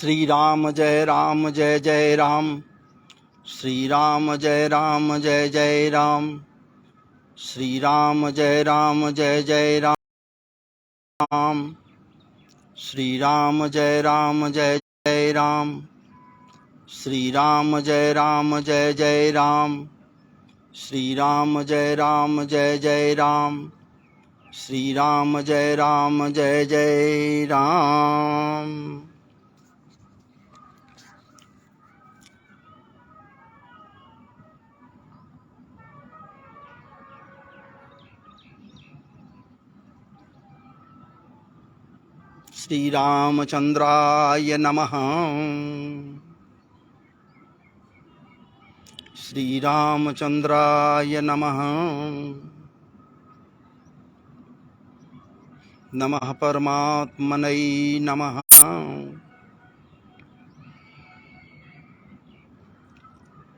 श्री राम जय जय राम। श्री राम जय जय राम। श्री राम जय जय राम। श्री राम जय जय राम। श्री राम जय जय राम। श्री राम जय जय राम। श्री राम जय जय राम। श्री रामचंद्राय नमः। श्री रामचंद्राय नमः। नमः परमात्मने नमः।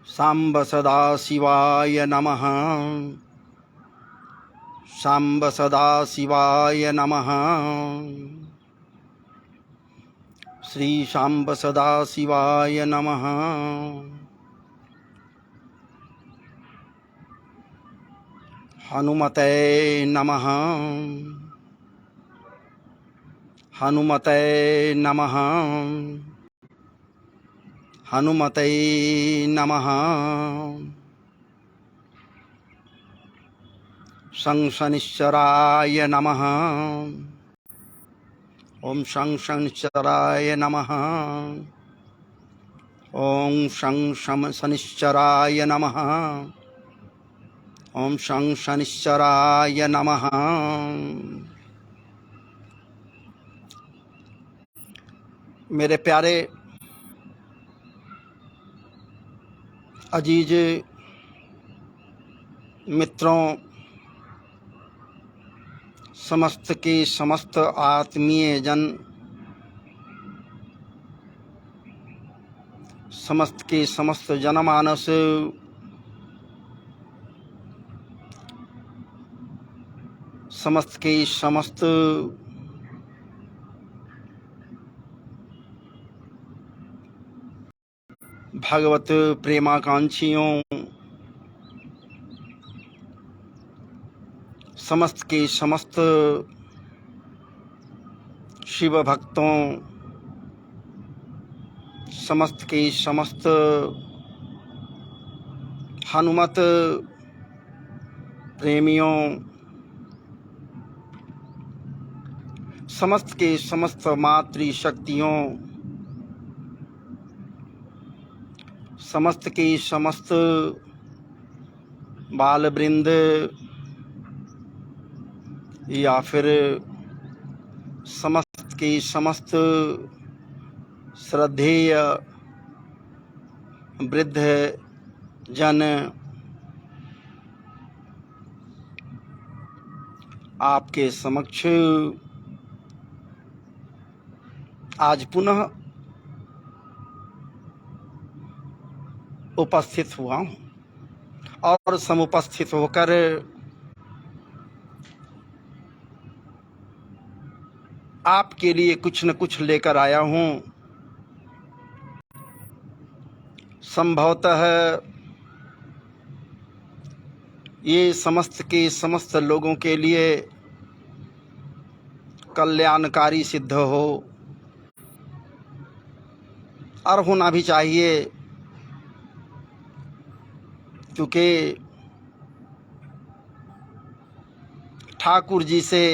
सांब सदाशिवाय नमः। सांब सदाशिवाय नमः। श्री सांब सदाशिवाय नमः। हनुमते नमः। हनुमते नमः। हनुमते नमः। शं शनिश्चराय नमः। ओम शं शनिश्चराय नमः। ओम शं शनिश्चराय नमः। ओम शं शनिश्चराय नमः। मेरे प्यारे अजीज मित्रों, समस्त के समस्त आत्मीय जन, समस्त के समस्त जनमानस, समस्त के समस्त भगवत प्रेमाकांक्षियों, समस्त के समस्त शिव भक्तों, समस्त के समस्त हनुमत प्रेमियों, समस्त के समस्त मातृशक्तियों, समस्त के समस्त बाल वृंद या फिर समस्त के समस्त श्रद्धेय वृद्ध जन, आपके समक्ष आज पुनः उपस्थित हुआ हूँ और समुपस्थित होकर आपके लिए कुछ न कुछ लेकर आया हूँ। संभवतः ये समस्त के समस्त लोगों के लिए कल्याणकारी सिद्ध हो और होना भी चाहिए, क्योंकि ठाकुर जी से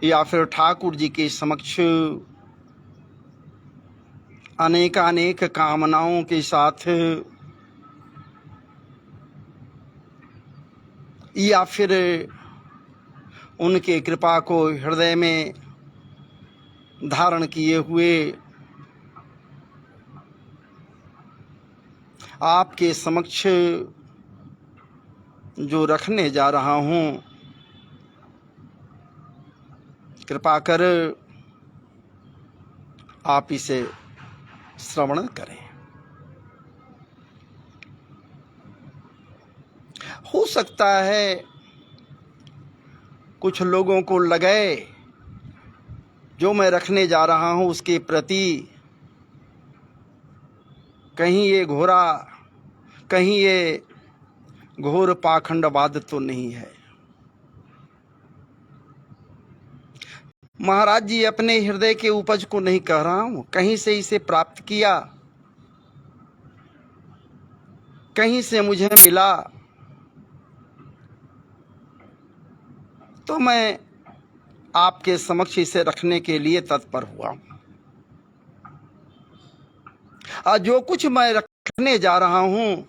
या फिर ठाकुर जी के समक्ष अनेक कामनाओं के साथ या फिर उनके कृपा को हृदय में धारण किए हुए आपके समक्ष जो रखने जा रहा हूँ, कृपा कर आप इसे श्रवण करें। हो सकता है कुछ लोगों को लगे जो मैं रखने जा रहा हूँ उसके प्रति कहीं ये घोर पाखंडवाद तो नहीं है। महाराज जी, अपने हृदय के उपज को नहीं कह रहा हूं, कहीं से इसे प्राप्त किया, कहीं से मुझे मिला, तो मैं आपके समक्ष इसे रखने के लिए तत्पर हुआ हूं। और जो कुछ मैं रखने जा रहा हूं,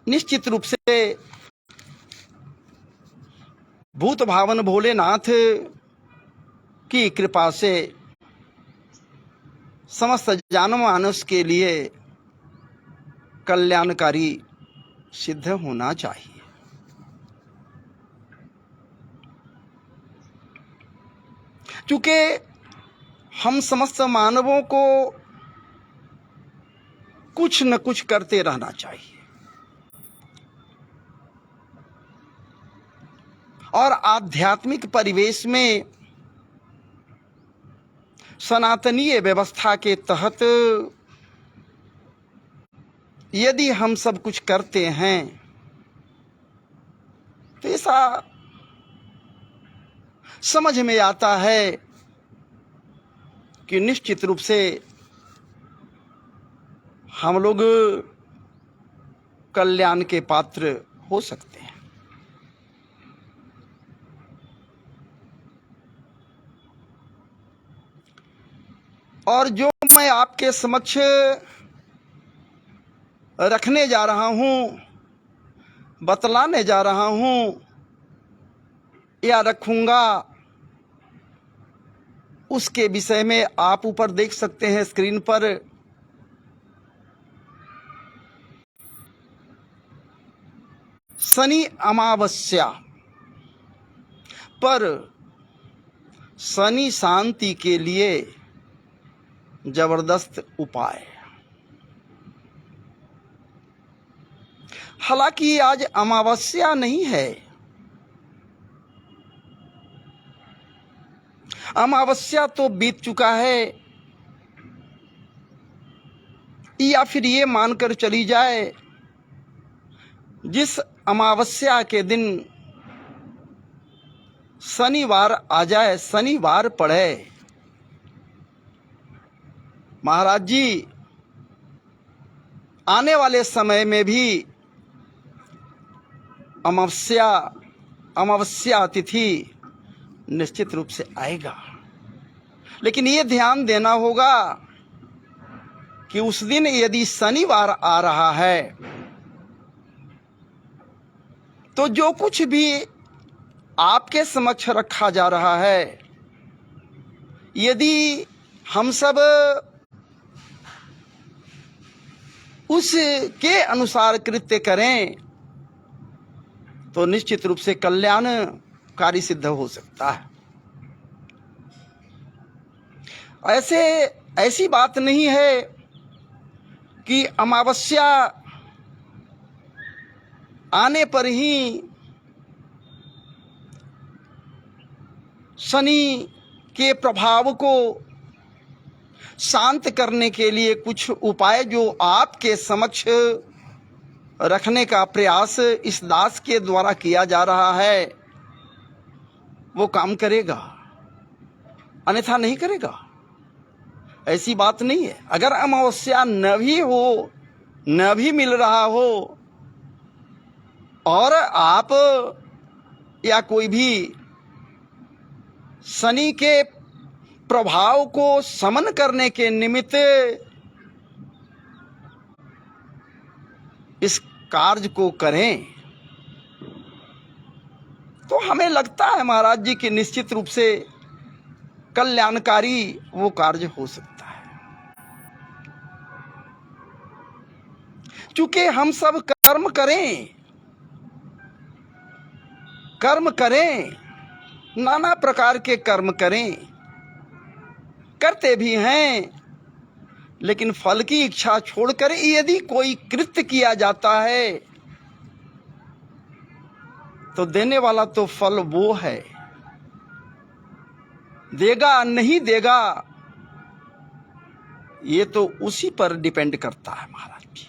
निश्चित रूप से भूत भावन भोलेनाथ की कृपा से समस्त जानमानस के लिए कल्याणकारी सिद्ध होना चाहिए। क्योंकि हम समस्त मानवों को कुछ न कुछ करते रहना चाहिए, और आध्यात्मिक परिवेश में सनातनीय व्यवस्था के तहत यदि हम सब कुछ करते हैं तो ऐसा समझ में आता है कि निश्चित रूप से हम लोग कल्याण के पात्र हो सकते हैं। और जो मैं आपके समक्ष रखने जा रहा हूं, बतलाने जा रहा हूं या रखूंगा, उसके विषय में आप ऊपर देख सकते हैं स्क्रीन पर। शनि अमावस्या पर शनि शांति के लिए जबरदस्त उपाय। हालांकि आज अमावस्या नहीं है, अमावस्या तो बीत चुका है, या फिर ये मानकर चली जाए जिस अमावस्या के दिन शनिवार आ जाए, शनिवार पड़े, महाराज जी आने वाले समय में भी अमावस्या तिथि निश्चित रूप से आएगा। लेकिन ये ध्यान देना होगा कि उस दिन यदि शनिवार आ रहा है तो जो कुछ भी आपके समक्ष रखा जा रहा है, यदि हम सब उसके अनुसार कृत्य करें तो निश्चित रूप से कल्याणकारी सिद्ध हो सकता है। ऐसी बात नहीं है कि अमावस्या आने पर ही शनि के प्रभाव को शांत करने के लिए कुछ उपाय जो आपके समक्ष रखने का प्रयास इस दास के द्वारा किया जा रहा है वो काम करेगा, अन्यथा नहीं करेगा। ऐसी बात नहीं है। अगर अमावस्या न भी हो, न भी मिल रहा हो, और आप या कोई भी शनि के प्रभाव को शमन करने के निमित्त इस कार्य को करें तो हमें लगता है महाराज जी कि निश्चित रूप से कल्याणकारी वो कार्य हो सकता है। क्योंकि हम सब कर्म करें, नाना प्रकार के कर्म करते भी हैं, लेकिन फल की इच्छा छोड़कर यदि कोई कृत्य किया जाता है तो देने वाला तो फल वो है। देगा नहीं देगा ये तो उसी पर डिपेंड करता है महाराज जी।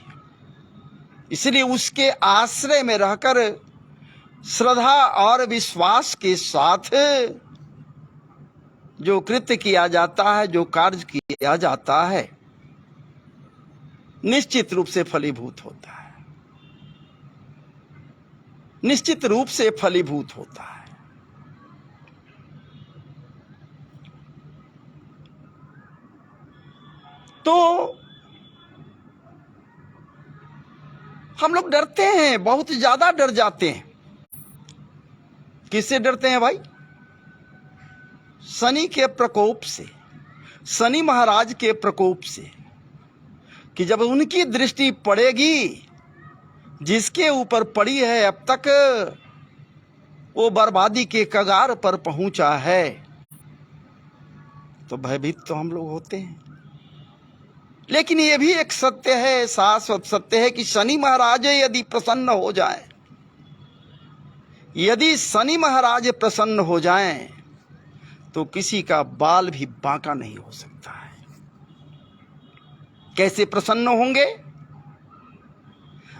इसलिए उसके आश्रय में रहकर श्रद्धा और विश्वास के साथ जो कृत्य किया जाता है, जो कार्य किया जाता है, निश्चित रूप से फलीभूत होता है, निश्चित रूप से फलीभूत होता है। तो हम लोग डरते हैं, बहुत ज्यादा डर जाते हैं। किससे डरते हैं भाई? शनि के प्रकोप से, शनि महाराज के प्रकोप से, कि जब उनकी दृष्टि पड़ेगी, जिसके ऊपर पड़ी है अब तक वो बर्बादी के कगार पर पहुंचा है, तो भयभीत तो हम लोग होते हैं। लेकिन ये भी एक सत्य है, शाश्वत सत्य है कि शनि महाराज यदि प्रसन्न हो जाए, यदि शनि महाराज प्रसन्न हो जाएं, तो किसी का बाल भी बांका नहीं हो सकता है। कैसे प्रसन्न होंगे?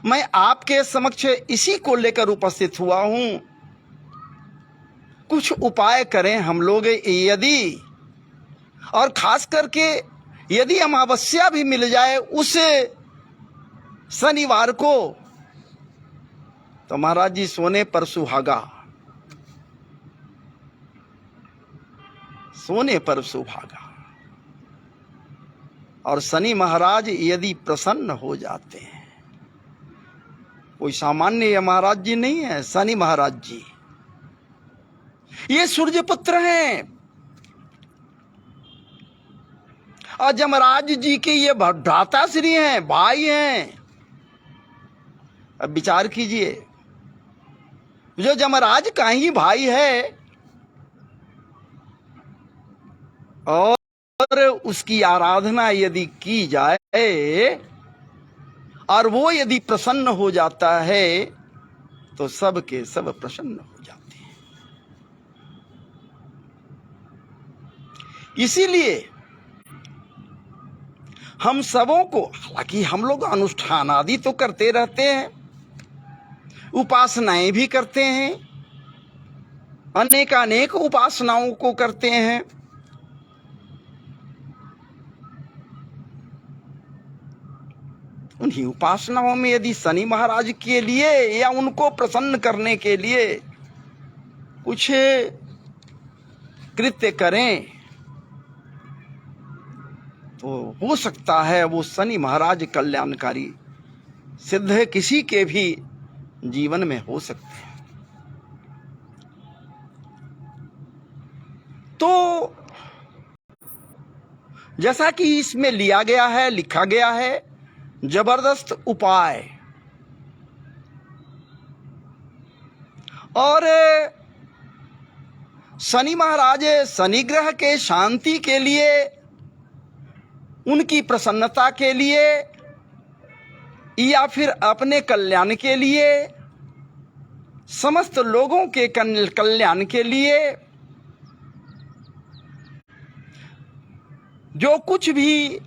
मैं आपके समक्ष इसी को लेकर उपस्थित हुआ हूं। कुछ उपाय करें हम लोग यदि, और खास करके यदि अमावस्या भी मिल जाए उस शनिवार को, तो महाराज जी सोने पर सुहागा, सोने पर सुहागा। और शनि महाराज यदि प्रसन्न हो जाते हैं, कोई सामान्य महाराज जी नहीं है, शनि महाराज जी ये सूर्य पुत्र हैं, और जमराज जी के ये भ्राताश्री हैं, भाई हैं। अब विचार कीजिए, जो जमराज का ही भाई है और उसकी आराधना यदि की जाए और वो यदि प्रसन्न हो जाता है, तो सब के सब प्रसन्न हो जाते हैं। इसीलिए हम सबों को, हालांकि हम लोग अनुष्ठान आदि तो करते रहते हैं, उपासनाएं भी करते हैं, अनेक उपासनाओं को करते हैं, उन्हीं उपासनाओं में यदि शनि महाराज के लिए या उनको प्रसन्न करने के लिए कुछ कृत्य करें, तो हो सकता है वो शनि महाराज कल्याणकारी सिद्ध किसी के भी जीवन में हो सकते हैं। तो जैसा कि इसमें लिया गया है, लिखा गया है, जबरदस्त उपाय, और शनि महाराज शनि ग्रह के शांति के लिए, उनकी प्रसन्नता के लिए, या फिर अपने कल्याण के लिए, समस्त लोगों के कल्याण के लिए जो कुछ भी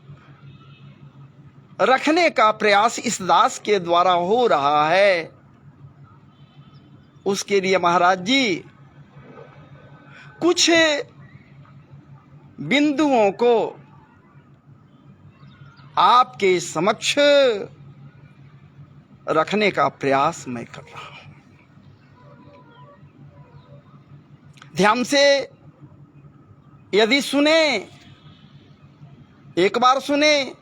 रखने का प्रयास इस दास के द्वारा हो रहा है, उसके लिए महाराज जी कुछ बिंदुओं को आपके समक्ष रखने का प्रयास मैं कर रहा हूं। ध्यान से यदि सुने, एक बार सुने,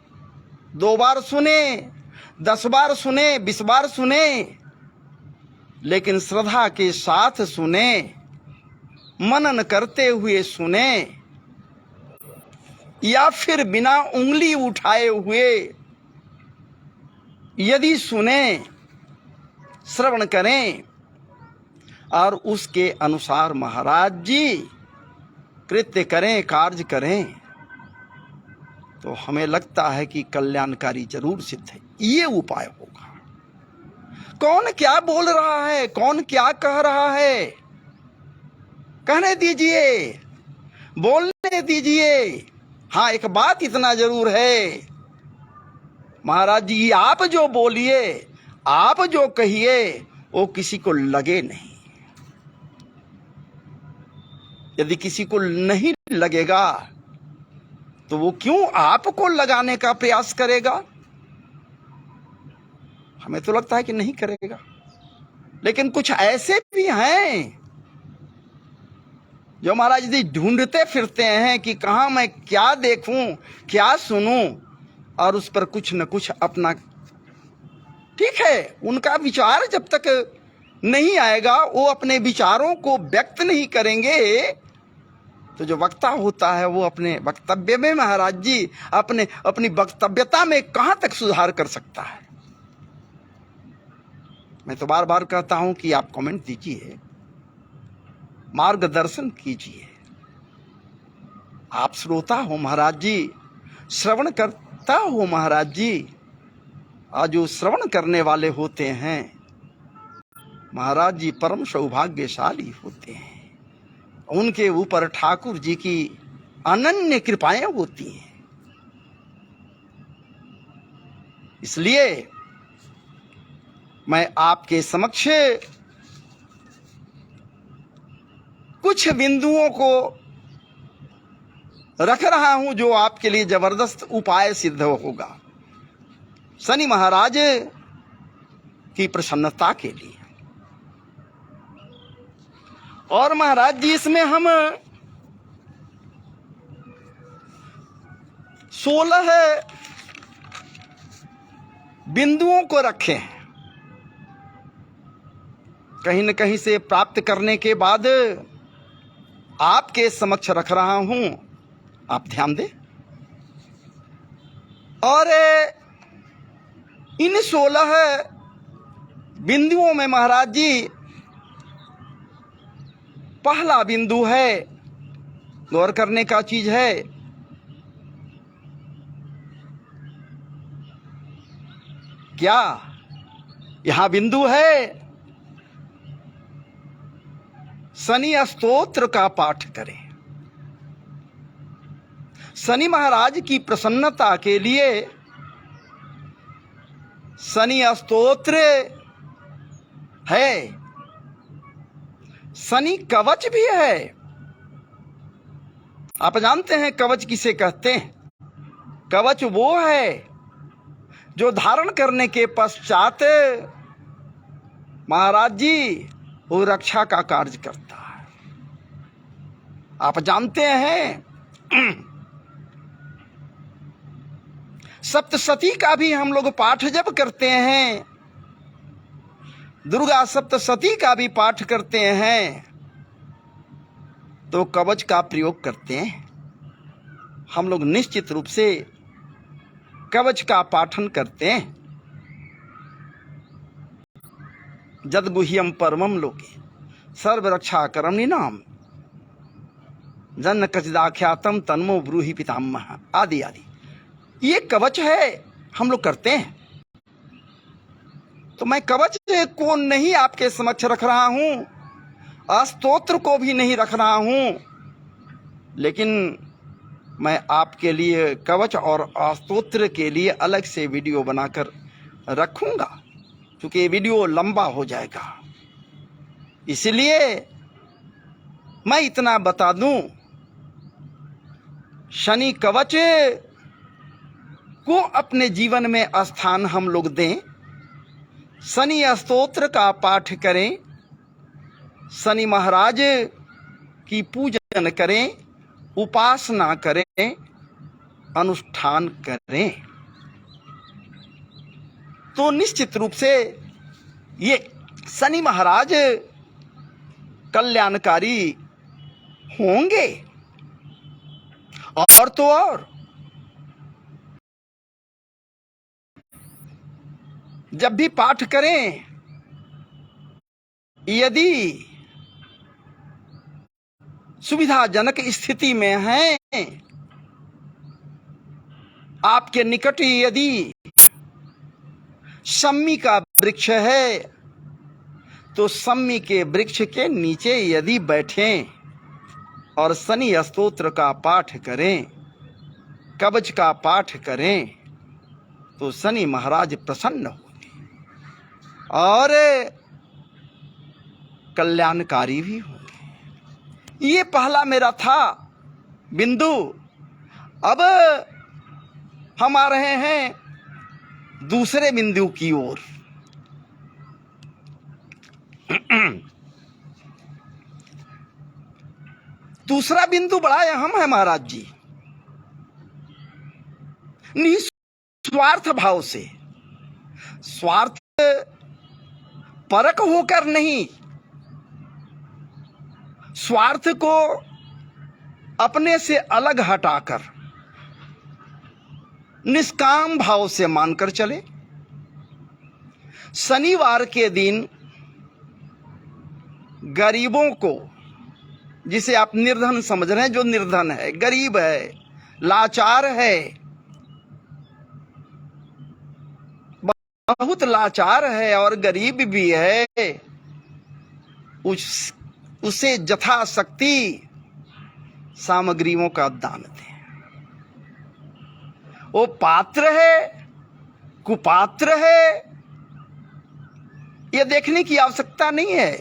2 बार सुने, 10 बार सुने, 20 बार सुने, लेकिन श्रद्धा के साथ सुने, मनन करते हुए सुने, या फिर बिना उंगली उठाए हुए यदि सुने, श्रवण करें और उसके अनुसार महाराज जी कृत्य करें, कार्य करें, तो हमें लगता है कि कल्याणकारी जरूर सिद्ध है। ये उपाय होगा। कौन क्या बोल रहा है, कौन क्या कह रहा है, कहने दीजिए, बोलने दीजिए, हाँ, एक बात इतना जरूर है महाराज जी, आप जो बोलिए, आप जो कहिए, वो किसी को लगे नहीं। यदि किसी को नहीं लगेगा तो वो क्यों आपको लगाने का प्रयास करेगा? हमें तो लगता है कि नहीं करेगा। लेकिन कुछ ऐसे भी हैं जो महाराज जी ढूंढते फिरते हैं कि कहां मैं क्या देखूं, क्या सुनूं, और उस पर कुछ न कुछ अपना, ठीक है, उनका विचार जब तक नहीं आएगा, वो अपने विचारों को व्यक्त नहीं करेंगे, तो जो वक्ता होता है वो अपने वक्तव्य में महाराज जी अपनी वक्तव्यता में कहां तक सुधार कर सकता है? मैं तो बार बार कहता हूं कि आप कमेंट दीजिए, मार्गदर्शन कीजिए। आप श्रोता हो महाराज जी, श्रवण करता हो महाराज जी, और जो श्रवण करने वाले होते हैं महाराज जी परम सौभाग्यशाली होते हैं। उनके ऊपर ठाकुर जी की अनन्य कृपाएं होती हैं। इसलिए मैं आपके समक्ष कुछ बिंदुओं को रख रहा हूं जो आपके लिए जबरदस्त उपाय सिद्ध होगा शनि महाराज की प्रसन्नता के लिए। और महाराज जी इसमें हम 16 बिंदुओं को रखे हैं। कहीं न कहीं से प्राप्त करने के बाद आपके समक्ष रख रहा हूं, आप ध्यान दें। और इन 16 बिंदुओं में महाराज जी पहला बिंदु है, गौर करने का चीज है, क्या यहां बिंदु है शनि स्तोत्र का पाठ करें। शनि महाराज की प्रसन्नता के लिए शनि स्तोत्र है, शनि कवच भी है। आप जानते हैं कवच किसे कहते हैं? कवच वो है जो धारण करने के पश्चात महाराज जी वो रक्षा का कार्य करता है। आप जानते हैं सप्तशती का भी हम लोग पाठ जब करते हैं, दुर्गा सप्तशती का भी पाठ करते हैं, तो कवच का प्रयोग करते हैं। हम लोग निश्चित रूप से कवच का पाठन करते हैं। जदगुह्यम परमम लोके सर्वरक्षा करमणि नाम जन्न कचिदाख्यातम तन्मो ब्रूहि पितामह आदि आदि, ये कवच है, हम लोग करते हैं। तो मैं कवच को नहीं आपके समक्ष रख रहा हूं, स्तोत्र को भी नहीं रख रहा हूं, लेकिन मैं आपके लिए कवच और स्तोत्र के लिए अलग से वीडियो बनाकर रखूंगा, क्योंकि ये वीडियो लंबा हो जाएगा। इसलिए मैं इतना बता दूं, शनि कवच को अपने जीवन में स्थान हम लोग दें, शनि स्तोत्र का पाठ करें, शनि महाराज की पूजन करें, उपासना करें, अनुष्ठान करें, तो निश्चित रूप से ये शनि महाराज कल्याणकारी होंगे। और तो और जब भी पाठ करें, यदि सुविधाजनक स्थिति में हैं, आपके निकट यदि सम्मी का वृक्ष है, तो सम्मी के वृक्ष के नीचे यदि बैठें और शनि स्तोत्र का पाठ करें, कवच का पाठ करें तो शनि महाराज प्रसन्न होंगे और कल्याणकारी भी होंगे। ये पहला मेरा था बिंदु। अब हम आ रहे हैं दूसरे बिंदु की ओर। दूसरा बिंदु बड़ा अहम है महाराज जी। निस्वार्थ भाव से, स्वार्थ परक होकर नहीं, स्वार्थ को अपने से अलग हटाकर निष्काम भाव से मानकर चले। शनिवार के दिन गरीबों को, जिसे आप निर्धन समझ रहे हैं, जो निर्धन है, गरीब है, लाचार है, बहुत लाचार है और गरीब भी है, उसे यथाशक्ति सामग्रियों का दान दें। वो पात्र है, कुपात्र है, यह देखने की आवश्यकता नहीं है।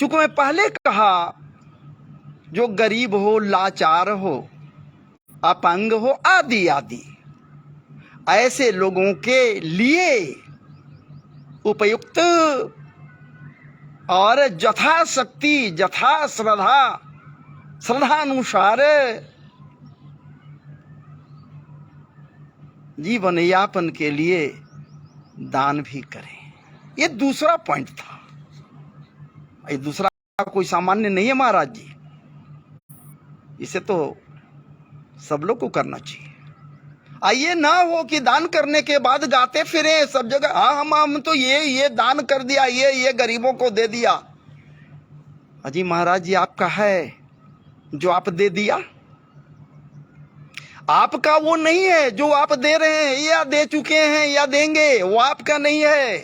चूंकि मैं पहले कहा, जो गरीब हो, लाचार हो, अपंग हो, आदि आदि, ऐसे लोगों के लिए उपयुक्त और यथाशक्ति, यथा श्रद्धानुसार जीवन यापन के लिए दान भी करें। ये दूसरा पॉइंट था। ये दूसरा कोई सामान्य नहीं है महाराज जी, इसे तो सब लोग को करना चाहिए। आइए ना हो कि दान करने के बाद गाते फिरें सब जगह, हाँ हम तो ये दान कर दिया, ये गरीबों को दे दिया। अजी महाराज जी, आपका है जो आप दे दिया, आपका वो नहीं है जो आप दे रहे हैं या दे चुके हैं या देंगे, वो आपका नहीं है,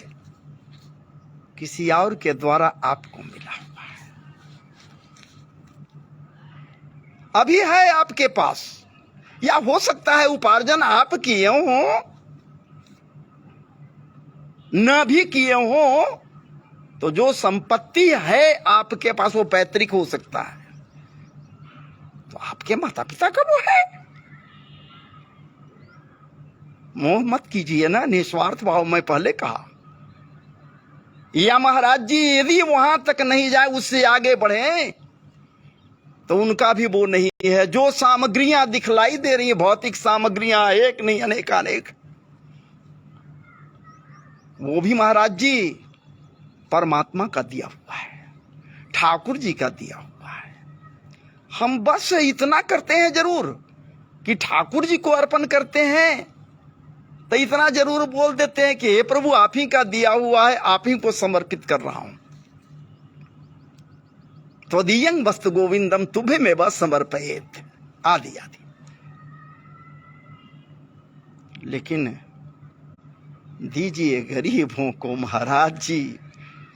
किसी और के द्वारा आपको मिला हुआ है। अभी है आपके पास, या हो सकता है उपार्जन आप किए हो, न भी किए हो, तो जो संपत्ति है आपके पास वो पैतृक हो सकता है, तो आपके माता पिता का वो है। मोह मत कीजिए ना, निस्वार्थ भाव मैं पहले कहा। या महाराज जी यदि वहां तक नहीं जाए, उससे आगे बढ़े, तो उनका भी वो नहीं है। जो सामग्रियां दिखलाई दे रही हैं, भौतिक सामग्रियां, एक नहीं अनेक अनेक, वो भी महाराज जी परमात्मा का दिया हुआ है, ठाकुर जी का दिया हुआ है। हम बस इतना करते हैं जरूर कि ठाकुर जी को अर्पण करते हैं, तो इतना जरूर बोल देते हैं कि हे प्रभु, आप ही का दिया हुआ है, आप ही को समर्पित कर रहा हूं। त्वदीयं वस्तु गोविंदम तुभ्यमेव समर्पयेत्, आदि आदि। लेकिन दीजिए गरीबों को महाराज जी,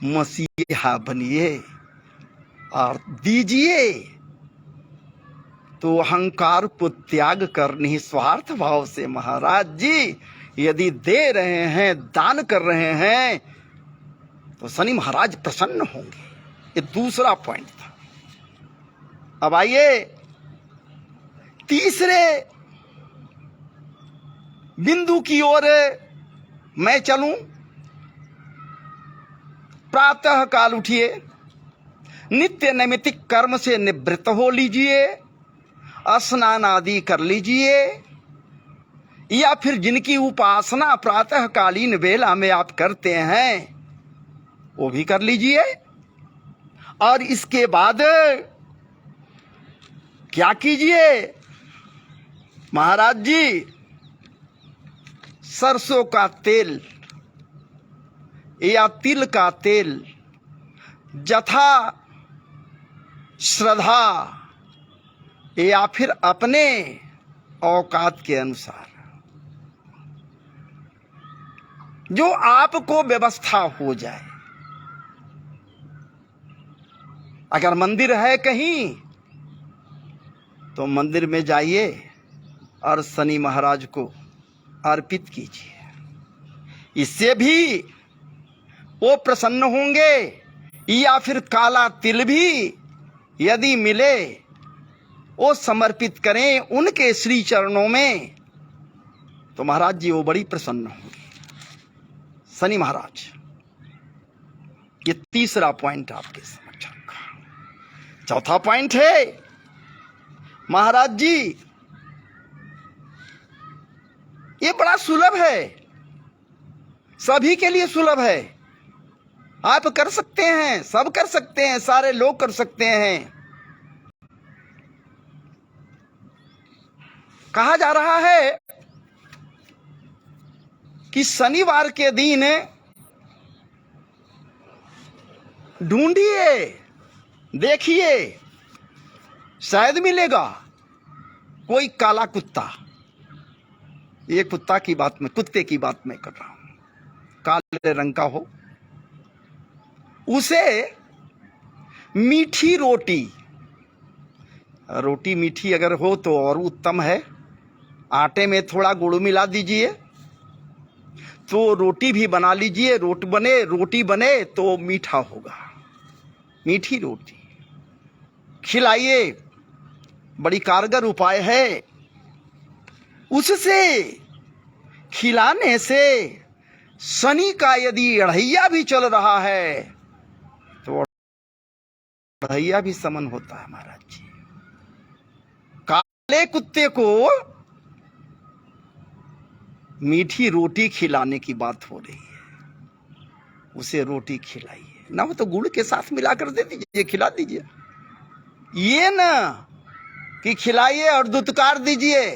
मसीहा बनिए और दीजिए, तो अहंकार को त्याग कर निस्वार्थ भाव से महाराज जी यदि दे रहे हैं, दान कर रहे हैं, तो शनि महाराज प्रसन्न होंगे। ये दूसरा पॉइंट था। अब आइए तीसरे बिंदु की ओर मैं चलूं। प्रातः काल उठिए, नित्य नैमित्तिक कर्म से निवृत्त हो लीजिए, स्नान आदि कर लीजिए, या फिर जिनकी उपासना प्रातः कालीन वेला में आप करते हैं वो भी कर लीजिए। और इसके बाद क्या कीजिए महाराज जी, सरसों का तेल या तिल का तेल यथा श्रद्धा या फिर अपने औकात के अनुसार, जो आपको व्यवस्था हो जाए। अगर मंदिर है कहीं तो मंदिर में जाइए और शनि महाराज को अर्पित कीजिए। इससे भी वो प्रसन्न होंगे। या फिर काला तिल भी यदि मिले, वो समर्पित करें उनके श्री चरणों में, तो महाराज जी वो बड़ी प्रसन्न होंगे, शनि महाराज। ये तीसरा पॉइंट आपके समक्ष रखा। चौथा पॉइंट है, महाराज जी ये बड़ा सुलभ है, सभी के लिए सुलभ है। आप कर सकते हैं, सब कर सकते हैं, सारे लोग कर सकते हैं। कहा जा रहा है कि शनिवार के दिन ढूंढिए, देखिए, शायद मिलेगा कोई काला कुत्ता। ये कुत्ता की बात में, कुत्ते की बात मैं कर रहा हूं, काले रंग का हो, उसे मीठी रोटी, रोटी मीठी अगर हो तो और उत्तम है। आटे में थोड़ा गुड़ मिला दीजिए तो रोटी भी बना लीजिए, रोटी बने तो मीठा होगा। मीठी रोटी खिलाइए, बड़ी कारगर उपाय है। उससे खिलाने से शनि का यदि अढ़ैया भी चल रहा है तो अढ़ैया भी समन होता है महाराज जी। काले कुत्ते को मीठी रोटी खिलाने की बात हो रही है, उसे रोटी खिलाइए, ना हो तो गुड़ के साथ मिलाकर दे दीजिए, खिला दीजिए। ये ना कि खिलाइए और दुत्कार दीजिए,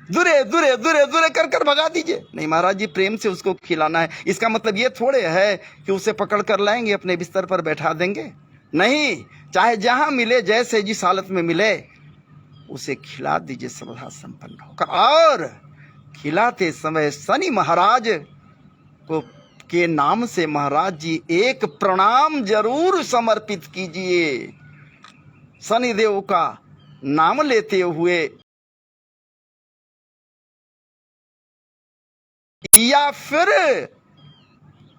दूरे दूरे दूरे दूरे कर कर भगा दीजिए। नहीं महाराज जी, प्रेम से उसको खिलाना है। इसका मतलब ये थोड़े है कि उसे पकड़ कर लाएंगे, अपने बिस्तर पर बैठा देंगे। नहीं, चाहे जहां मिले, जैसे जिस हालत में मिले, उसे खिला दीजिए, सर्वथा संपन्न होगा। और खिलाते समय शनि महाराज को के नाम से महाराज जी एक प्रणाम जरूर समर्पित कीजिए। शनि देव का नाम लेते हुए, या फिर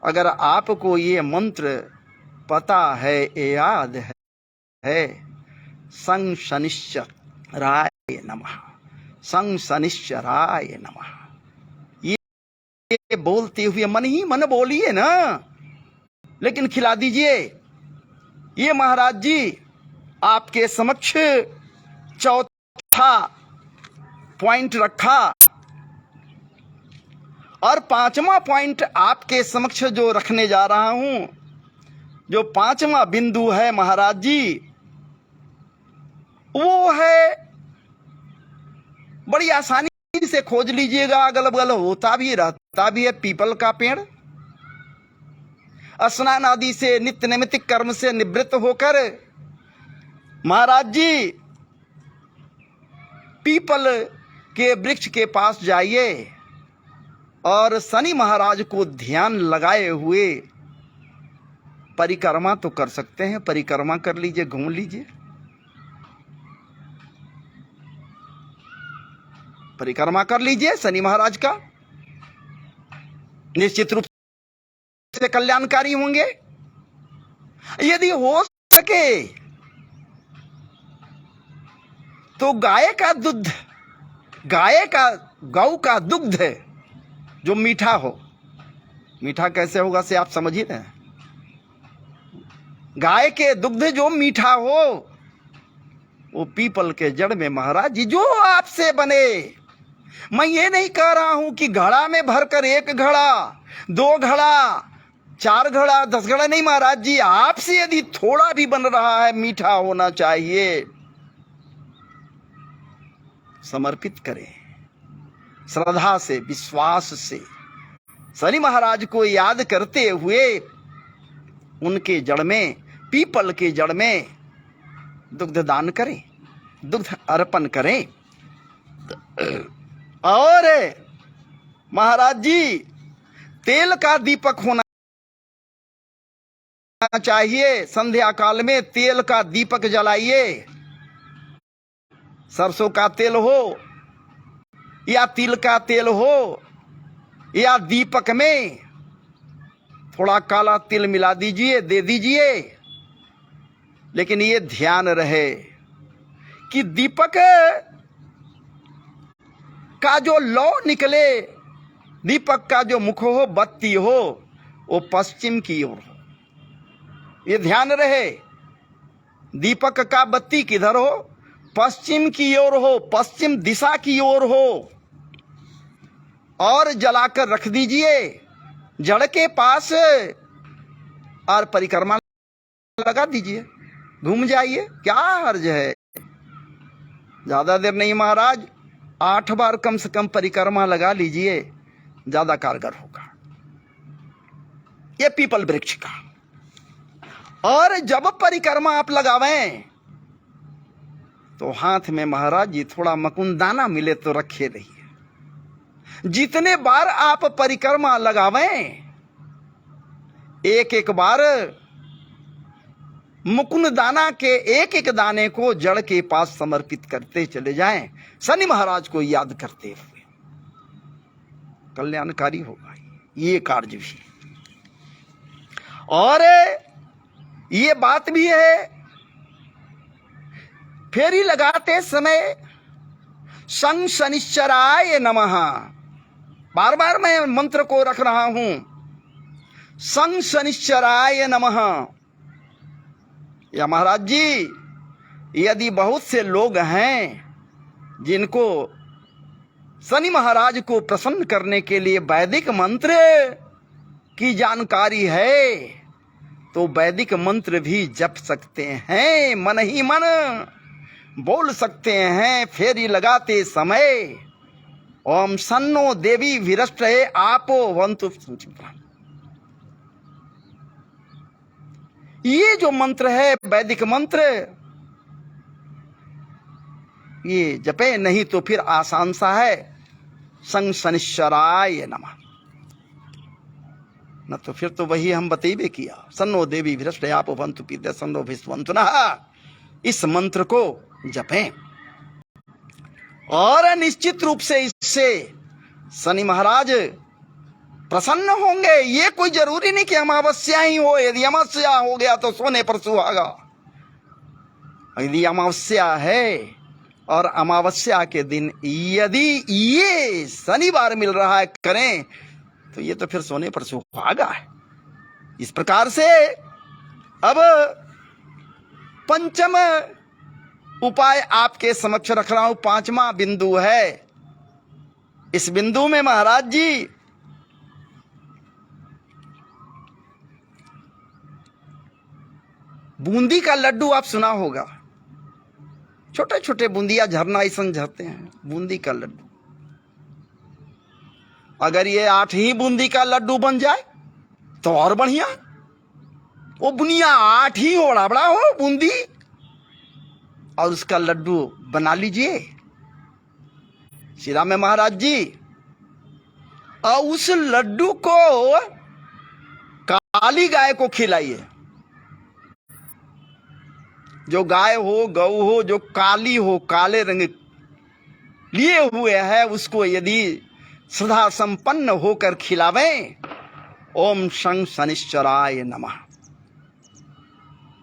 अगर आपको ये मंत्र पता है, याद है, सं शनिश्चराय नमः, सं शनिश्चराय नमः, ये बोलते हुए मन ही मन बोलिए ना, लेकिन खिला दीजिए। ये महाराज जी आपके समक्ष चौथा पॉइंट रखा। और पांचवा पॉइंट आपके समक्ष जो रखने जा रहा हूं, जो पांचवा बिंदु है महाराज जी, वो है, बड़ी आसानी से खोज लीजिएगा। अगल बगल होता भी रहता भी है पीपल का पेड़। स्नान आदि से, नित्य नैमित्तिक कर्म से निवृत्त होकर महाराज जी पीपल के वृक्ष के पास जाइए और शनि महाराज को ध्यान लगाए हुए परिक्रमा तो कर सकते हैं, परिक्रमा कर लीजिए, घूम लीजिए, परिक्रमा कर लीजिए शनि महाराज का, निश्चित रूप से कल्याणकारी होंगे। यदि हो सके तो गौ का दुग्ध जो मीठा हो, मीठा कैसे होगा से आप समझ ही रहे हैं। गाय के दुग्ध जो मीठा हो, वो पीपल के जड़ में महाराज जी जो आपसे बने। मैं ये नहीं कह रहा हूं कि घड़ा में भरकर 1 घड़ा, 2 घड़ा, 4 घड़ा, 10 घड़ा, नहीं महाराज जी, आपसे यदि थोड़ा भी बन रहा है, मीठा होना चाहिए, समर्पित करें श्रद्धा से, विश्वास से, शनि महाराज को याद करते हुए उनके जड़ में, पीपल के जड़ में दुग्ध दान करें, दुग्ध अर्पण करें। और महाराज जी तेल का दीपक होना चाहिए, संध्या काल में तेल का दीपक जलाइए। सरसों का तेल हो या तिल का तेल हो या दीपक में थोड़ा काला तिल मिला दीजिए, दे दीजिए। लेकिन ये ध्यान रहे कि दीपक का जो लौ निकले, दीपक का जो मुख हो, बत्ती हो, वो पश्चिम की ओर हो। ये ध्यान रहे, दीपक का बत्ती किधर हो? पश्चिम की ओर हो, पश्चिम दिशा की ओर हो। और जलाकर रख दीजिए जड़ के पास और परिक्रमा लगा दीजिए, घूम जाइए, क्या हर्ज है। ज्यादा देर नहीं महाराज, 8 बार कम से कम परिक्रमा लगा लीजिए, ज्यादा कारगर होगा ये पीपल वृक्ष का। और जब परिक्रमा आप लगावें तो हाथ में महाराज जी थोड़ा मकुंदाना मिले तो रखे रहिए। जितने बार आप परिक्रमा लगावें, एक एक बार मुकुंददाना के एक एक दाने को जड़ के पास समर्पित करते चले जाएं, शनि महाराज को याद करते हुए। कल्याणकारी होगा ये कार्य भी। और ये बात भी है, फेरी लगाते समय शं शनिश्चराय नमः, बार बार मैं मंत्र को रख रहा हूं, शं शनिश्चराय नमः। या महाराज जी, यदि बहुत से लोग हैं जिनको शनि महाराज को प्रसन्न करने के लिए वैदिक मंत्र की जानकारी है, तो वैदिक मंत्र भी जप सकते हैं, मन ही मन बोल सकते हैं फेरी लगाते समय, ओम सन्नो देवी विरष्टये आपो वंतु। ये जो मंत्र है वैदिक मंत्र, ये जपे, नहीं तो फिर आसान सा है, शं शनिश्चराय नमः। न तो फिर तो वही हम बतेबे किया, सन्नो देवी विरष्टये आपो वंतु पीते सन्नो विश्वंतु नः। इस मंत्र को जपें और निश्चित रूप से इससे शनि महाराज प्रसन्न होंगे। ये कोई जरूरी नहीं कि अमावस्या ही हो, यदि अमावस्या हो गया तो सोने पर सुहागा। यदि अमावस्या है और अमावस्या के दिन यदि ये शनिवार मिल रहा है करें, तो ये तो फिर सोने पर सुहागा है। इस प्रकार से अब पंचम उपाय आपके समक्ष रख रहा हूं, 5वां बिंदु है। इस बिंदु में महाराज जी बूंदी का लड्डू आप सुना होगा, छोटे छोटे बूंदिया झरना ऐसा झरते हैं, बूंदी का लड्डू। अगर ये 8 ही बूंदी का लड्डू बन जाए तो और बढ़िया। वो बुनिया 8 ही हो, बड़ा हो बूंदी, और उसका लड्डू बना लीजिए शिरा में महाराज जी। और उस लड्डू को काली गाय को खिलाइए। जो गाय हो, गऊ हो, जो काली हो, काले रंग लिए हुए है, उसको यदि श्रद्धा संपन्न होकर खिलावें, ओम शं शनिश्चराय नमः,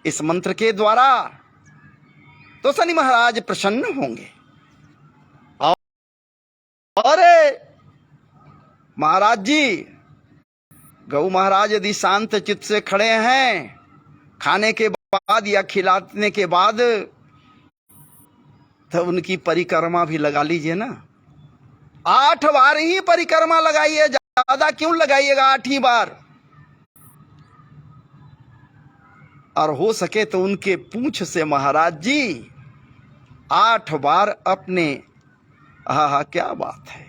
इस मंत्र के द्वारा तो शनि महाराज प्रसन्न होंगे। और महाराज जी, गौ महाराज यदि शांत चित्त से खड़े हैं, खाने के बाद या खिलाने के बाद, तो उनकी परिक्रमा भी लगा लीजिए ना। 8 बार ही परिक्रमा लगाइए, ज्यादा क्यों लगाइएगा, 8 ही बार। और हो सके तो उनके पूंछ से महाराज जी 8 बार अपने, हा क्या बात है,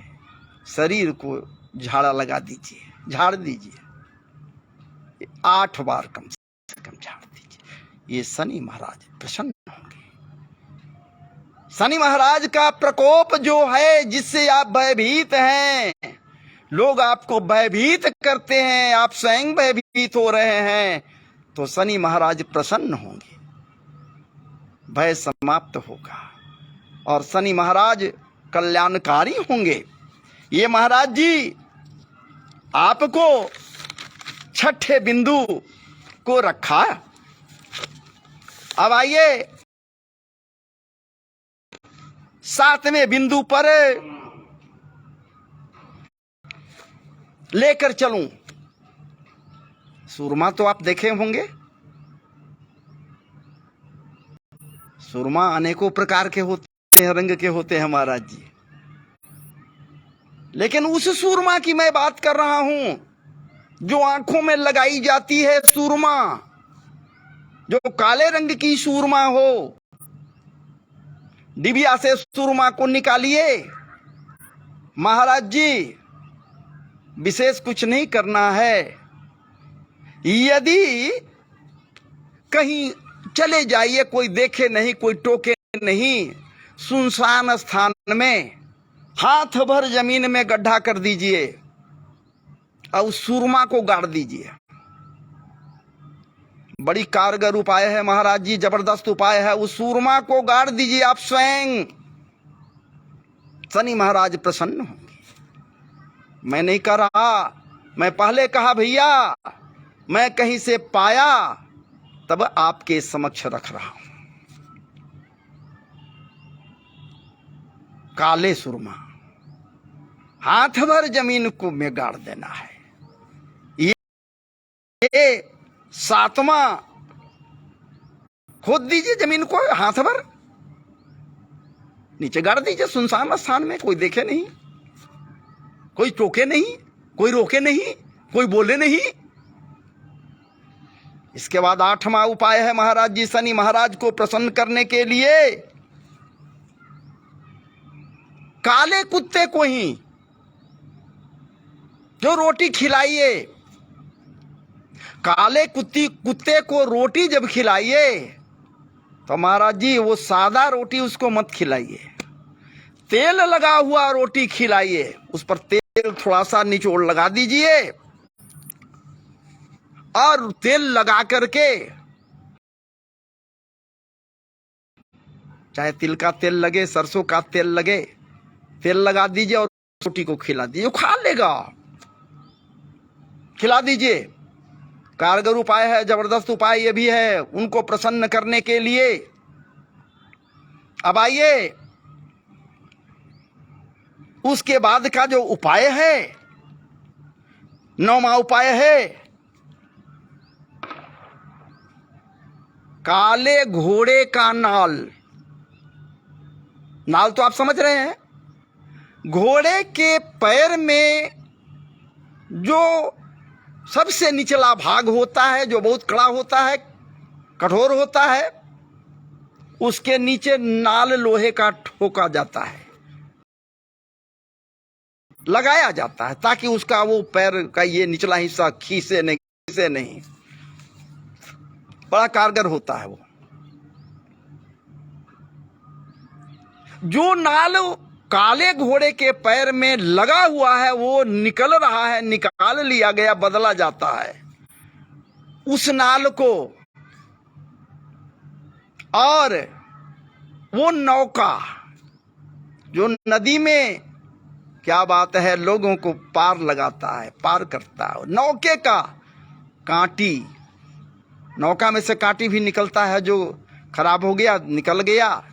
शरीर को झाड़ा लगा दीजिए, झाड़ दीजिए, 8 बार कम से कम झाड़ दीजिए। ये शनि महाराज प्रसन्न होंगे। शनि महाराज का प्रकोप जो है, जिससे आप भयभीत हैं, लोग आपको भयभीत करते हैं, आप स्वयं भयभीत हो रहे हैं, तो शनि महाराज प्रसन्न होंगे, भय समाप्त होगा और शनि महाराज कल्याणकारी होंगे। ये महाराज जी आपको छठे बिंदु को रखा। अब आइए सातवें बिंदु पर लेकर चलूं। सूरमा तो आप देखे होंगे, सूरमा अनेकों प्रकार के होते हैं, रंग के होते हैं महाराज जी। लेकिन उस सूरमा की मैं बात कर रहा हूं जो आंखों में लगाई जाती है सूरमा, जो काले रंग की सूरमा हो। डिबिया से सूरमा को निकालिए महाराज जी, विशेष कुछ नहीं करना है। यदि कहीं चले जाइए, कोई देखे नहीं, कोई टोके नहीं, सुनसान स्थान में हाथ भर जमीन में गड्ढा कर दीजिए और उस सूरमा को गाड़ दीजिए। बड़ी कारगर उपाय है महाराज जी, जबरदस्त उपाय है। उस सूरमा को गाड़ दीजिए आप स्वयं, शनि महाराज प्रसन्न होंगे। मैं नहीं कह रहा, मैं पहले कहा भैया, मैं कहीं से पाया तब आपके समक्ष रख रहा हूं। काले सुरमा हाथ भर जमीन को में गाड़ देना है। ये सातवां, खोद दीजिए जमीन को हाथ भर, नीचे गाड़ दीजिए सुनसान स्थान में, कोई देखे नहीं, कोई टोके नहीं, कोई रोके नहीं, कोई बोले नहीं। इसके बाद आठवां उपाय है महाराज जी, शनि महाराज को प्रसन्न करने के लिए काले कुत्ते को ही जो रोटी खिलाइए। काले कुत्ते को रोटी जब खिलाइए तो महाराज जी वो सादा रोटी उसको मत खिलाइए, तेल लगा हुआ रोटी खिलाइए। उस पर तेल थोड़ा सा निचोड़ लगा दीजिए और तेल लगा करके, चाहे तिल का तेल लगे, सरसों का तेल लगे, तेल लगा दीजिए और रोटी को खिला दीजिए, खा लेगा। खिला दीजिए, कारगर उपाय है, जबरदस्त उपाय ये भी है उनको प्रसन्न करने के लिए। अब आइए उसके बाद का जो उपाय है, नौवां उपाय है काले घोड़े का नाल। नाल तो आप समझ रहे हैं, घोड़े के पैर में जो सबसे निचला भाग होता है, जो बहुत कड़ा होता है, कठोर होता है, उसके नीचे नाल लोहे का ठोका जाता है, लगाया जाता है, ताकि उसका वो पैर का ये निचला हिस्सा खींचे नहीं। बड़ा कारगर होता है वो। जो नाल काले घोड़े के पैर में लगा हुआ है वो निकल रहा है, निकाल लिया गया, बदला जाता है उस नाल को। और वो नौका जो नदी में, क्या बात है, लोगों को पार लगाता है, पार करता है। नौके का कांटी, नौका में से कांटी भी निकलता है, जो खराब हो गया निकल गया,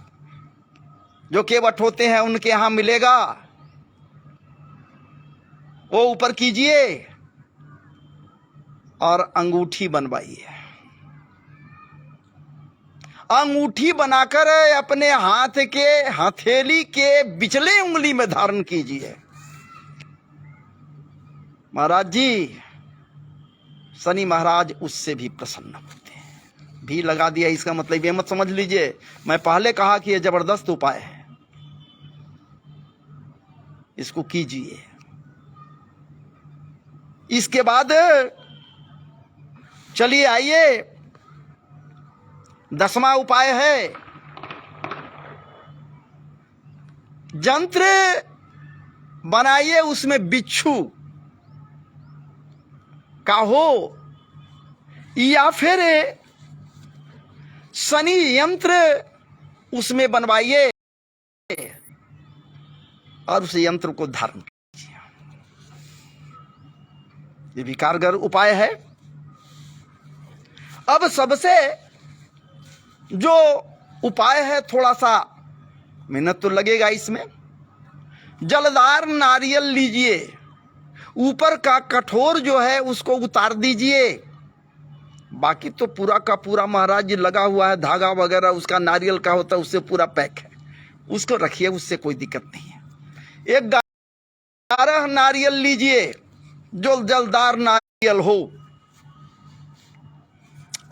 जो केवट होते हैं उनके यहां मिलेगा, वो ऊपर कीजिए और अंगूठी बनवाइए। अंगूठी बनाकर अपने हाथ के हथेली के बिचले उंगली में धारण कीजिए। महाराज जी, शनि महाराज उससे भी प्रसन्न होते हैं। भी लगा दिया, इसका मतलब ये मत समझ लीजिए मैं पहले कहा कि यह जबरदस्त उपाय है, इसको कीजिए। इसके बाद चलिए आइए, 10वां उपाय है यंत्र बनाइए, उसमें बिच्छू का हो या फिर शनि यंत्र उसमें बनवाइए। और उस यंत्र को धारण कीजिए। ये भी कारगर उपाय है। अब सबसे जो उपाय है, थोड़ा सा मेहनत तो लगेगा इसमें। जलदार नारियल लीजिए, ऊपर का कठोर जो है उसको उतार दीजिए। बाकी तो पूरा का पूरा महाराज जी लगा हुआ है, धागा वगैरह उसका नारियल का होता है, उससे पूरा पैक है, उसको रखिए, उससे कोई दिक्कत नहीं है। एक 11 नारियल लीजिए जो जलदार नारियल हो,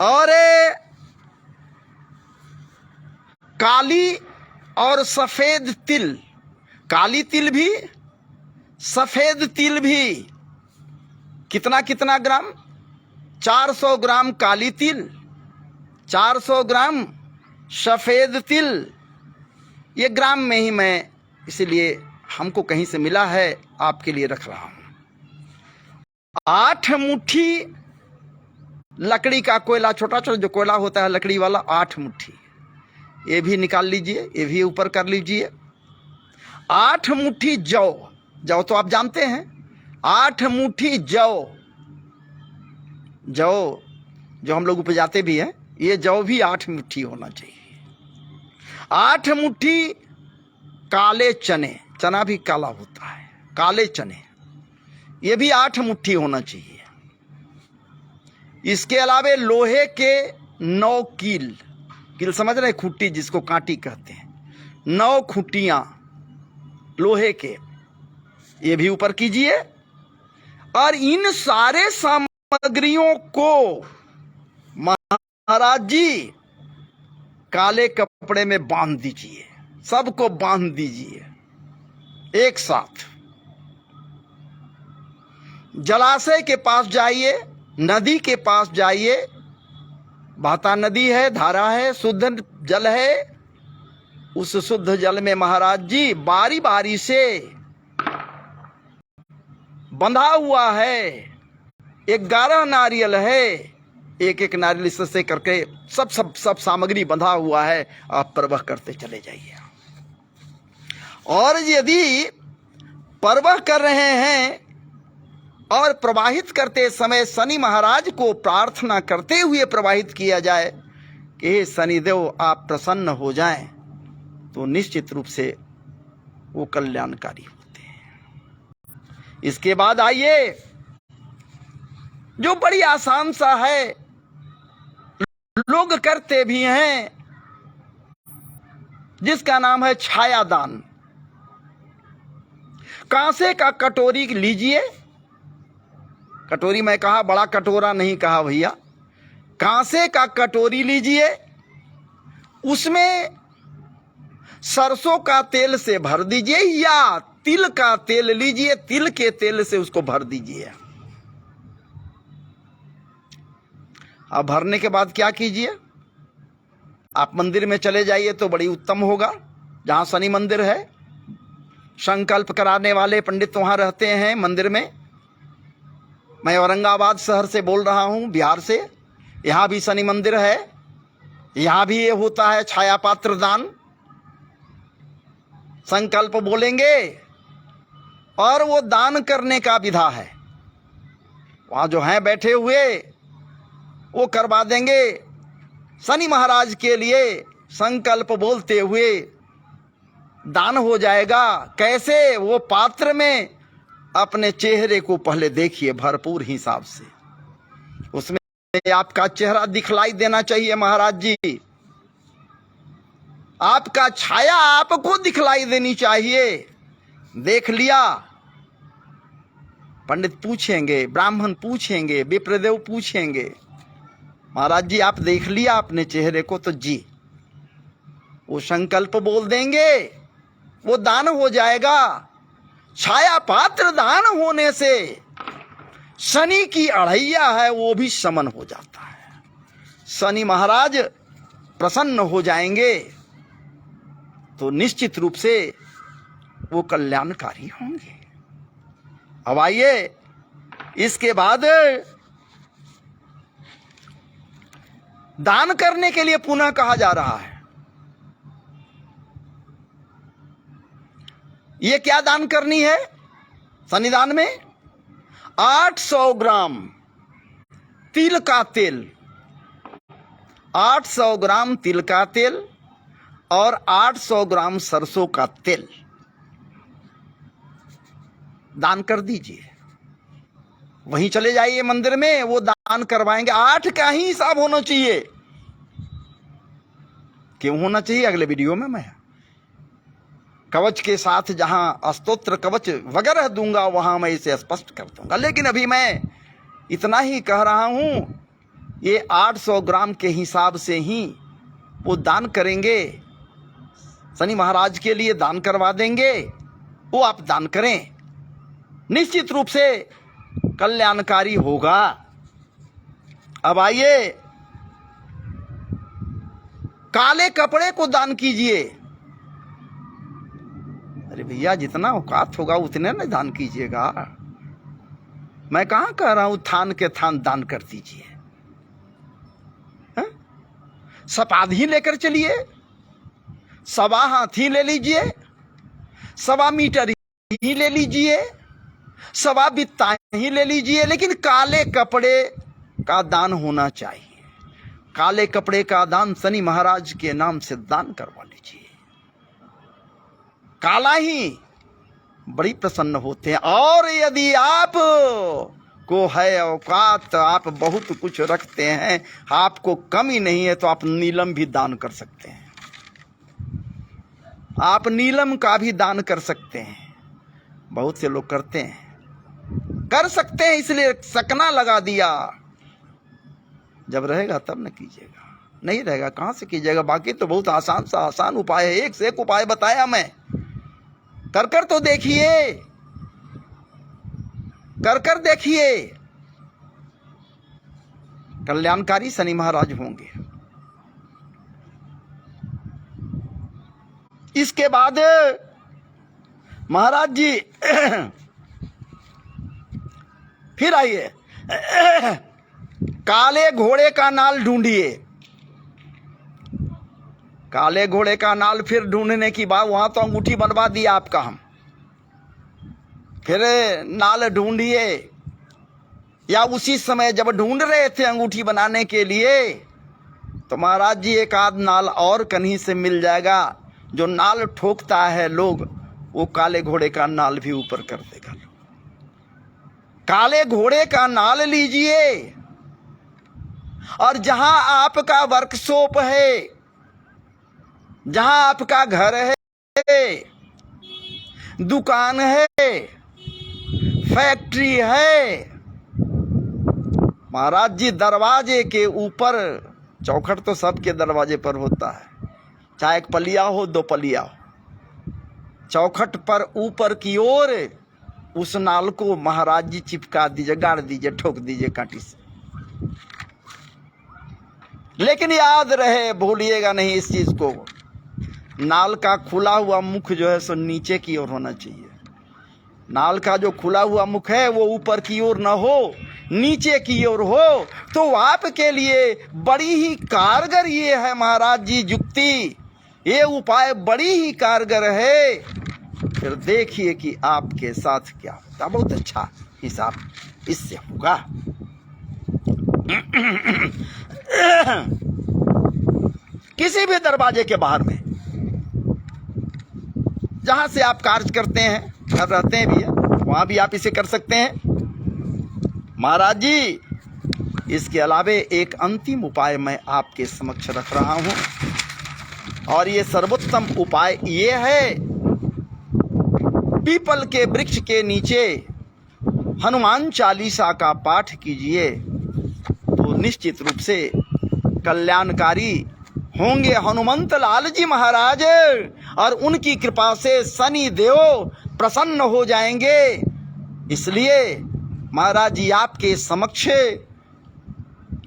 और काली और सफेद तिल, काली तिल भी सफेद तिल भी, कितना कितना ग्राम? 400 ग्राम काली तिल, 400 ग्राम सफेद तिल। ये ग्राम में ही मैं इसलिए हमको कहीं से मिला है, आपके लिए रख रहा हूं। 8 मुट्ठी लकड़ी का कोयला, छोटा छोटा जो कोयला होता है लकड़ी वाला, 8 मुट्ठी, ये भी निकाल लीजिए, ये भी ऊपर कर लीजिए। 8 मुट्ठी जौ, जौ तो आप जानते हैं, 8 मुट्ठी जौ, जौ जो हम लोग उपजाते भी हैं, ये जौ भी 8 मुट्ठी होना चाहिए। 8 मुट्ठी काले चने, चना भी काला होता है, काले चने, ये भी 8 मुट्ठी होना चाहिए। इसके अलावे लोहे के 9 कील, कील समझ रहे, खुट्टी जिसको कांटी कहते हैं, 9 खुट्टियां लोहे के, ये भी ऊपर कीजिए। और इन सारे सामग्रियों को महाराज जी काले कपड़े में बांध दीजिए, सबको बांध दीजिए एक साथ। जलाशय के पास जाइए, नदी के पास जाइए, बहता नदी है, धारा है, शुद्ध जल है, उस शुद्ध जल में महाराज जी बारी बारी से बंधा हुआ है, 11 नारियल है, एक एक नारियल से करके सब सामग्री बंधा हुआ है, आप प्रवाह करते चले जाइए। और यदि प्रवाह कर रहे हैं और प्रवाहित करते समय शनि महाराज को प्रार्थना करते हुए प्रवाहित किया जाए कि हे शनिदेव आप प्रसन्न हो जाएं, तो निश्चित रूप से वो कल्याणकारी होते हैं। इसके बाद आइए, जो बड़ी आसान सा है, लोग करते भी हैं, जिसका नाम है छायादान। कांसे का कटोरी लीजिए, कटोरी मैं कहा, बड़ा कटोरा नहीं कहा भैया, कांसे का कटोरी लीजिए, उसमें सरसों का तेल से भर दीजिए या तिल का तेल लीजिए, तिल के तेल से उसको भर दीजिए। अब भरने के बाद क्या कीजिए, आप मंदिर में चले जाइए तो बड़ी उत्तम होगा, जहां शनि मंदिर है। संकल्प कराने वाले पंडित वहां रहते हैं मंदिर में। मैं औरंगाबाद शहर से बोल रहा हूं, बिहार से। यहां भी शनि मंदिर है, यहां भी ये होता है छाया पात्र दान। संकल्प बोलेंगे और वो दान करने का विधा है, वहां जो हैं बैठे हुए वो करवा देंगे। शनि महाराज के लिए संकल्प बोलते हुए दान हो जाएगा। कैसे? वो पात्र में अपने चेहरे को पहले देखिए भरपूर हिसाब से, उसमें आपका चेहरा दिखलाई देना चाहिए महाराज जी, आपका छाया आपको दिखलाई देनी चाहिए। देख लिया, पंडित पूछेंगे, ब्राह्मण पूछेंगे, विप्रदेव पूछेंगे, महाराज जी आप देख लिया अपने चेहरे को? तो जी, वो संकल्प बोल देंगे, वो दान हो जाएगा। छाया पात्र दान होने से शनि की अड़ैया है वो भी शमन हो जाता है, शनि महाराज प्रसन्न हो जाएंगे, तो निश्चित रूप से वो कल्याणकारी होंगे। अब आइए, इसके बाद दान करने के लिए पुनः कहा जा रहा है। ये क्या दान करनी है शनिदान में? 800 ग्राम तिल का तेल, 800 ग्राम तिल का तेल और 800 ग्राम सरसों का तेल दान कर दीजिए। वहीं चले जाइए मंदिर में, वो दान करवाएंगे। 8 का ही हिसाब होना चाहिए। क्यों होना चाहिए अगले वीडियो में मैं कवच के साथ जहां स्तोत्र कवच वगैरह दूंगा वहां मैं इसे स्पष्ट कर दूंगा। लेकिन अभी मैं इतना ही कह रहा हूं, ये 800 ग्राम के हिसाब से ही वो दान करेंगे। शनि महाराज के लिए दान करवा देंगे, वो आप दान करें, निश्चित रूप से कल्याणकारी होगा। अब आइए, काले कपड़े को दान कीजिए। अरे भैया, जितना औकात होगा उतने ना दान कीजिएगा। मैं कहां कह रहा हूं थान के थान दान कर दीजिए। सपाधी लेकर चलिए, 1.25 हाथी ले लीजिए, 1.25 मीटर ही ले लीजिए, 1.25 बित्ता ही ले लीजिए, लेकिन काले कपड़े का दान होना चाहिए। काले कपड़े का दान शनि महाराज के नाम से दान करवा लीजिए। काला ही बड़ी प्रसन्न होते हैं। और यदि आप को है औकात, आप बहुत कुछ रखते हैं, आपको कमी नहीं है, तो आप नीलम भी दान कर सकते हैं। आप नीलम का भी दान कर सकते हैं। बहुत से लोग करते हैं, कर सकते हैं, इसलिए सकना लगा दिया। जब रहेगा तब न कीजिएगा, नहीं रहेगा कहां से कीजिएगा। बाकी तो बहुत आसान सा आसान उपाय है, एक से एक उपाय बताया मैं। कर कर तो देखिए, कर कर देखिए, कल्याणकारी शनि महाराज होंगे। इसके बाद महाराज जी फिर आइए, काले घोड़े का नाल ढूंढिए। काले घोड़े का नाल फिर ढूंढने की बात, वहां तो अंगूठी बनवा दिया आपका हम, फिर नाल ढूंढिए। या उसी समय जब ढूंढ रहे थे अंगूठी बनाने के लिए, तो महाराज जी एक आध नाल और कहीं से मिल जाएगा। जो नाल ठोकता है लोग, वो काले घोड़े का नाल भी ऊपर कर देगा। काले घोड़े का नाल लीजिए, और जहां आपका वर्कशॉप है, जहां आपका घर है, दुकान है, फैक्ट्री है, महाराज जी दरवाजे के ऊपर, चौखट तो सबके दरवाजे पर होता है, चाहे एक पलिया हो दो पलिया हो, चौखट पर ऊपर की ओर उस नाल को महाराज जी चिपका दीजिए, गाड़ दीजिए, ठोक दीजिए कांटी से। लेकिन याद रहे, भूलिएगा नहीं इस चीज को, नाल का खुला हुआ मुख जो है सो नीचे की ओर होना चाहिए। नाल का जो खुला हुआ मुख है वो ऊपर की ओर न हो, नीचे की ओर हो, तो आपके लिए बड़ी ही कारगर ये है महाराज जी युक्ति, ये उपाय बड़ी ही कारगर है। फिर देखिए कि आपके साथ क्या होता। बहुत अच्छा हिसाब इससे होगा। किसी भी दरवाजे के बाहर में, जहां से आप कार्य करते हैं, घर रहते हैं भी है, वहां भी आप इसे कर सकते हैं महाराज जी। इसके अलावे एक अंतिम उपाय मैं आपके समक्ष रख रहा हूं, और ये सर्वोत्तम उपाय ये है, पीपल के वृक्ष के नीचे हनुमान चालीसा का पाठ कीजिए, तो निश्चित रूप से कल्याणकारी होंगे हनुमंत लाल जी महाराज, और उनकी कृपा से शनि देव प्रसन्न हो जाएंगे। इसलिए महाराज जी आपके समक्ष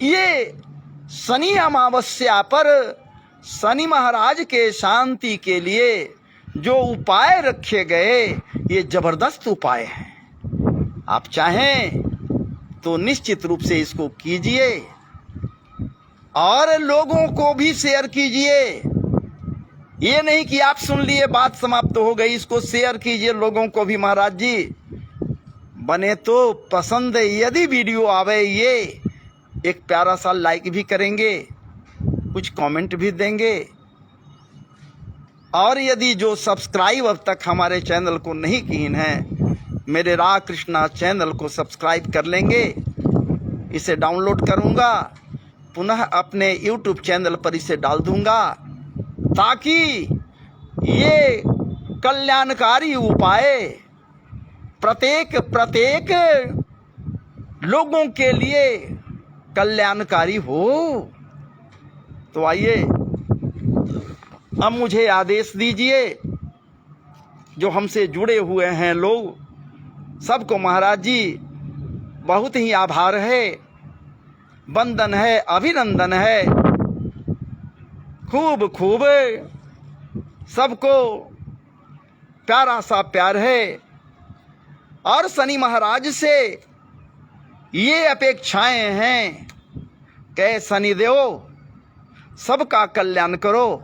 ये शनि अमावस्या पर शनि महाराज के शांति के लिए जो उपाय रखे गए, ये जबरदस्त उपाय हैं। आप चाहें तो निश्चित रूप से इसको कीजिए और लोगों को भी शेयर कीजिए। ये नहीं कि आप सुन लिए बात समाप्त हो गई। इसको शेयर कीजिए लोगों को भी महाराज जी। बने तो पसंद यदि वीडियो आवे ये एक प्यारा सा लाइक भी करेंगे, कुछ कमेंट भी देंगे, और यदि जो सब्सक्राइब अब तक हमारे चैनल को नहीं किए हैं, मेरे राह कृष्णा चैनल को सब्सक्राइब कर लेंगे। इसे डाउनलोड करूंगा, पुनः अपने यूट्यूब चैनल पर इसे डाल दूंगा, ताकि ये कल्याणकारी उपाय प्रत्येक लोगों के लिए कल्याणकारी हो। तो आइए अब मुझे आदेश दीजिए, जो हमसे जुड़े हुए हैं लोग सबको महाराज जी बहुत ही आभार है, वंदन है, अभिनंदन है। खूब खूब सबको प्यारा सा प्यार है, और शनि महाराज से ये अपेक्षाएं हैं कि शनिदेव सबका कल्याण करो,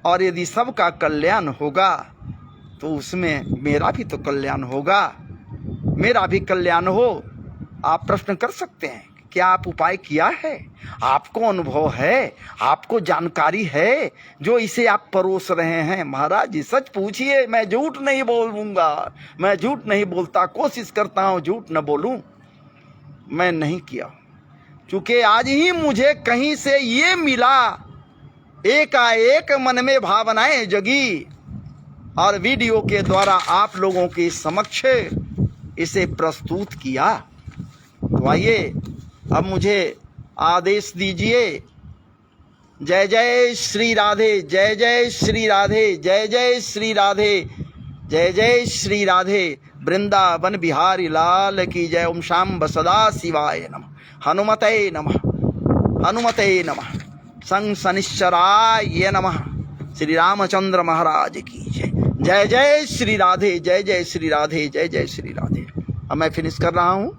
और यदि सबका कल्याण होगा तो उसमें मेरा भी तो कल्याण होगा, मेरा भी कल्याण हो। आप प्रश्न कर सकते हैं, क्या आप उपाय किया है? आपको अनुभव है, आपको जानकारी है, जो इसे आप परोस रहे हैं? महाराज जी सच पूछिए, मैं झूठ नहीं बोलूंगा, मैं झूठ नहीं बोलता, कोशिश करता हूं झूठ न बोलूं। मैं नहीं किया, क्योंकि आज ही मुझे कहीं से ये मिला, एकाएक मन में भावनाएं जगी, और वीडियो के द्वारा आप लोगों के समक्ष इसे प्रस्तुत किया। तो आइए अब मुझे आदेश दीजिए। जय जय श्री राधे, जय जय श्री राधे, जय जय श्री राधे, जय जय श्री राधे। वृंदावन बिहारी लाल की जय। ओम शांब सदा शिवाय नमः। हनुमते नमः, हनुमते नमः। संग शनिश्चराय नमः। श्री रामचंद्र महाराज की जय। जय जय श्री राधे, जय जय श्री राधे, जय जय श्री राधे। अब मैं फिनिश कर रहा हूँ।